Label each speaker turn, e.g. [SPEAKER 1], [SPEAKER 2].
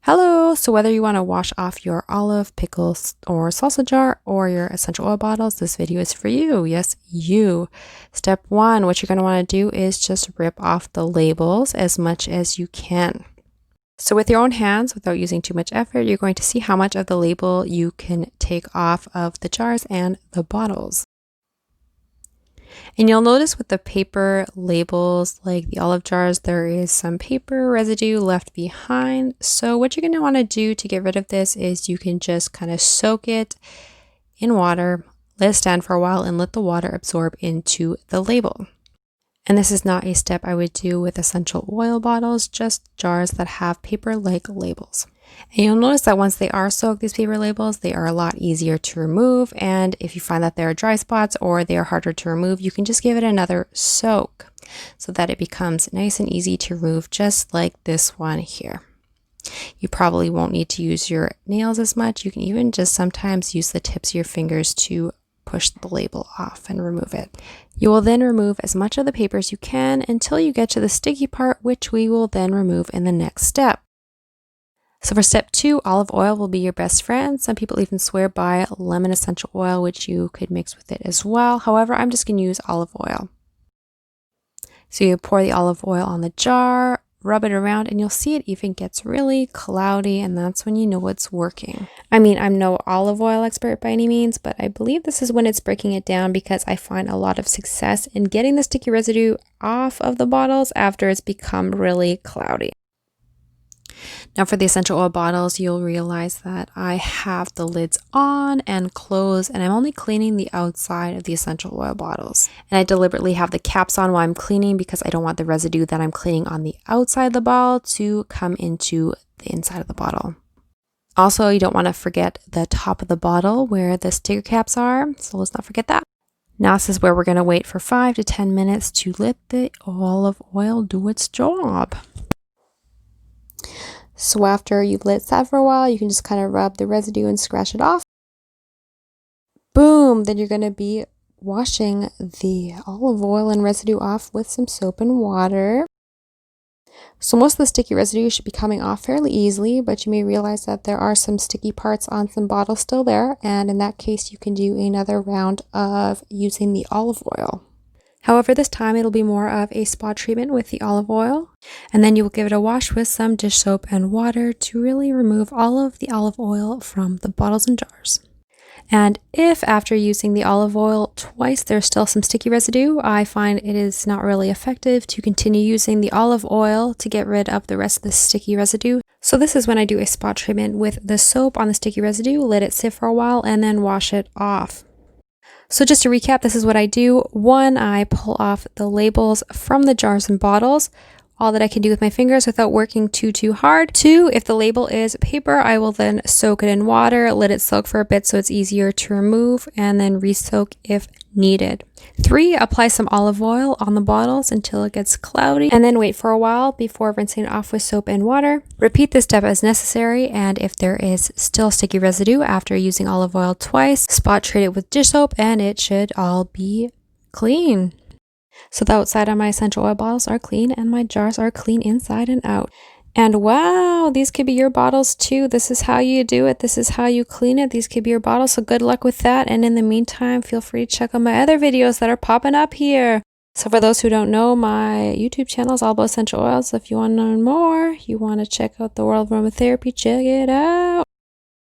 [SPEAKER 1] Hello! So whether you want to wash off your olive, pickles, or salsa jar or your essential oil bottles, this video is for you. Yes, you. Step 1, what you're going to want to do is just rip off the labels as much as you can. So with your own hands, without using too much effort, you're going to see how much of the label you can take off of the jars and the bottles. And you'll notice with the paper labels, like the olive jars, there is some paper residue left behind. So what you're going to want to do to get rid of this is you can just kind of soak it in water, let it stand for a while, and let the water absorb into the label. And this is not a step I would do with essential oil bottles, just jars that have paper-like labels. And you'll notice that once they are soaked, these paper labels, they are a lot easier to remove. And if you find that there are dry spots or they are harder to remove, you can just give it another soak so that it becomes nice and easy to remove, just like this one here. You probably won't need to use your nails as much. You can even just sometimes use the tips of your fingers to push the label off and remove it. You will then remove as much of the paper as you can until you get to the sticky part, which we will then remove in the next step. So for step 2, olive oil will be your best friend. Some people even swear by lemon essential oil, which you could mix with it as well. However, I'm just going to use olive oil. So you pour the olive oil on the jar, rub it around, and you'll see it even gets really cloudy, and that's when you know it's working. I mean, I'm no olive oil expert by any means, but I believe this is when it's breaking it down because I find a lot of success in getting the sticky residue off of the bottles after it's become really cloudy. Now for the essential oil bottles, you'll realize that I have the lids on and closed, and I'm only cleaning the outside of the essential oil bottles. And I deliberately have the caps on while I'm cleaning because I don't want the residue that I'm cleaning on the outside of the bottle to come into the inside of the bottle. Also, you don't want to forget the top of the bottle where the sticker caps are, so let's not forget that. Now this is where we're going to wait for 5 to 10 minutes to let the olive oil do its job. So after you've let it sit for a while, you can just kind of rub the residue and scratch it off. Boom! Then you're going to be washing the olive oil and residue off with some soap and water. So most of the sticky residue should be coming off fairly easily, but you may realize that there are some sticky parts on some bottles still there, and in that case you can do another round of using the olive oil. However, this time it'll be more of a spot treatment with the olive oil, and then you will give it a wash with some dish soap and water to really remove all of the olive oil from the bottles and jars. And if after using the olive oil twice there's still some sticky residue, I find it is not really effective to continue using the olive oil to get rid of the rest of the sticky residue. So this is when I do a spot treatment with the soap on the sticky residue, let it sit for a while, and then wash it off. So just to recap, this is what I do. 1, I pull off the labels from the jars and bottles, all that I can do with my fingers without working too hard. 2, if the label is paper, I will then soak it in water, let it soak for a bit so it's easier to remove, and then re-soak if needed. 3, apply some olive oil on the bottles until it gets cloudy, and then wait for a while before rinsing it off with soap and water. Repeat this step as necessary, and if there is still sticky residue after using olive oil twice, spot treat it with dish soap and it should all be clean. So the outside of my essential oil bottles are clean and my jars are clean inside and out. And wow, these could be your bottles too. This is how you do it. This is how you clean it. These could be your bottles. So good luck with that. And in the meantime, feel free to check out my other videos that are popping up here. So for those who don't know, my YouTube channel is all about essential oils. So if you want to learn more, you want to check out the world of aromatherapy, check it out.